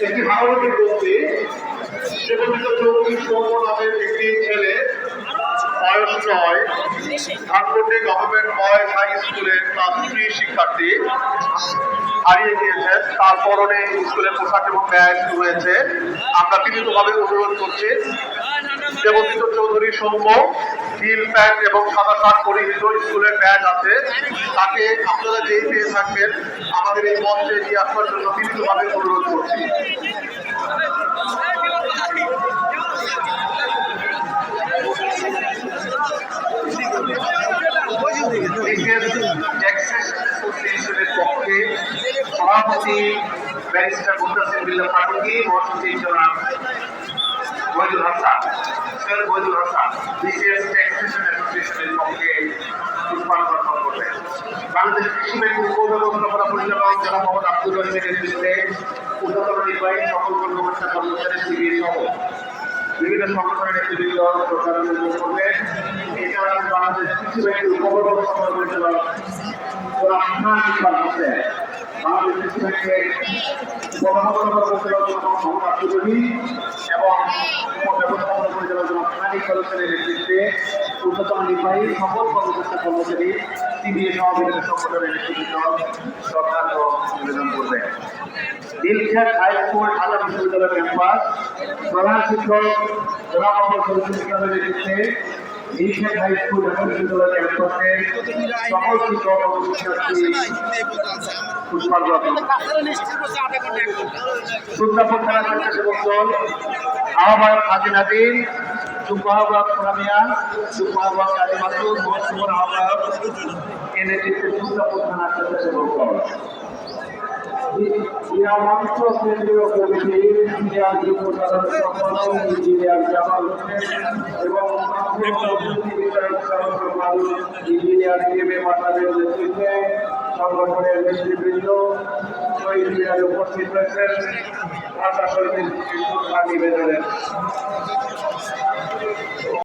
একটি ভারতের ব্যক্তি সেবন্ধিত চৌধুরী সৌম্য নামের একটি ছেলে বয়স 9 ধানমন্ডি গভর্নমেন্ট বয়েজ হাই স্কুলের ক্লাস 3 শিক্ষার্থী হারিয়ে গিয়েছেন। তার পরনে স্কুলের পোশাক এবং ব্যাগ রয়েছে। আমরা বিনীতভাবে অনুরোধ করছি দেবজিৎ চৌধুরী সৌম্য নীল প্যান্ট এবং সাদা শার্ট পরিহিত, স্কুলের ব্যাগ আছে, তাকে আপনারা যেই পেয়ে থাকবেন আমাদের এই মঞ্চে নিয়ে আসার জন্য বিনীতভাবে অনুরোধ করছি। অ্যাসোসিয়েশনের পক্ষে সভাপতি ব্যারিস্টার মুন্তাসির বিল্লাহ ফারুকী, মহাসচিব জনাব ওয়াহিদুল হাসান, সৈয়দ ওয়াহিদুল হাসান বিসিএস ট্যাক্সেশন অ্যাসোসিয়েশনের পক্ষে পুষ্পাঞ্জলি অর্পণ করবেন। বাংলাদেশ কৃষি ব্যাংকের উপব্যবস্থাপনা পরিচালক জনাব মোহাম্মদ আব্দুল রহিমের নেতৃত্বে ঊর্ধ্বতন নির্বাহী সকল কর্মকর্তা কর্মচারী শিবির সহ বিভিন্ন সংগঠনের নেতৃবৃন্দ প্রচারণা করবেন। এছাড়া বাংলাদেশ কৃষি ব্যাংকের উপব্যবস্থাপনা পরিচালক বাংলাদেশ কৃষি ব্যাংকের উপব্যবস্থাপনা পরিচালক মোহাম্মদ আব্দুল রহিম এবং উপব্যবস্থাপনা পরিচালক খানি কলেজের নেতৃত্বে ঊর্ধ্বতন নির্বাহী সকল কর্মকর্তা কর্মচারী সিবিএ সহ বিভিন্ন সংগঠনের নেতৃবৃন্দ শ্রদ্ধার্ঘ্য নিবেদন করবেন। নীলক্ষেত হাই স্কুল ঢাকা বিশ্ববিদ্যালয় ক্যাম্পাস প্রধান শিক্ষক জনাব মোহাম্মদ শরীফুল ইসলামের নেতৃত্বে নীলক্ষেত হাই স্কুল ঢাকা বিশ্ববিদ্যালয় ক্যাম্পাসে সকল শিক্ষক ও শিক্ষার্থী পুষ্পাঞ্জলি সুন্দরপুর থানা স্বেচ্ছাসেবক দল আহ্বায়ক হাজি নাদিম, যুগ্ম আহ্বায়ক সোনামিয়া, যুগ্ম আহ্বায়ক কাজী মাসুদ, মহসিমুর আহ্বায়ক এর নেতৃত্বে সুন্দরপুর থানা স্বেচ্ছাসেবক দল কেন্দ্রীয় কমিটি ইঞ্জিনিয়ার যুগ্ম সাধারণ সম্পাদক ইঞ্জিনিয়ার জামাল হোসেন এবং ইঞ্জিনিয়ার কেমে মাসাদের নেতৃত্বে সংগঠনের নেতৃবৃন্দ শহীদ উপস্থিত রয়েছেন। ভাষা শহীদের নিবেদনের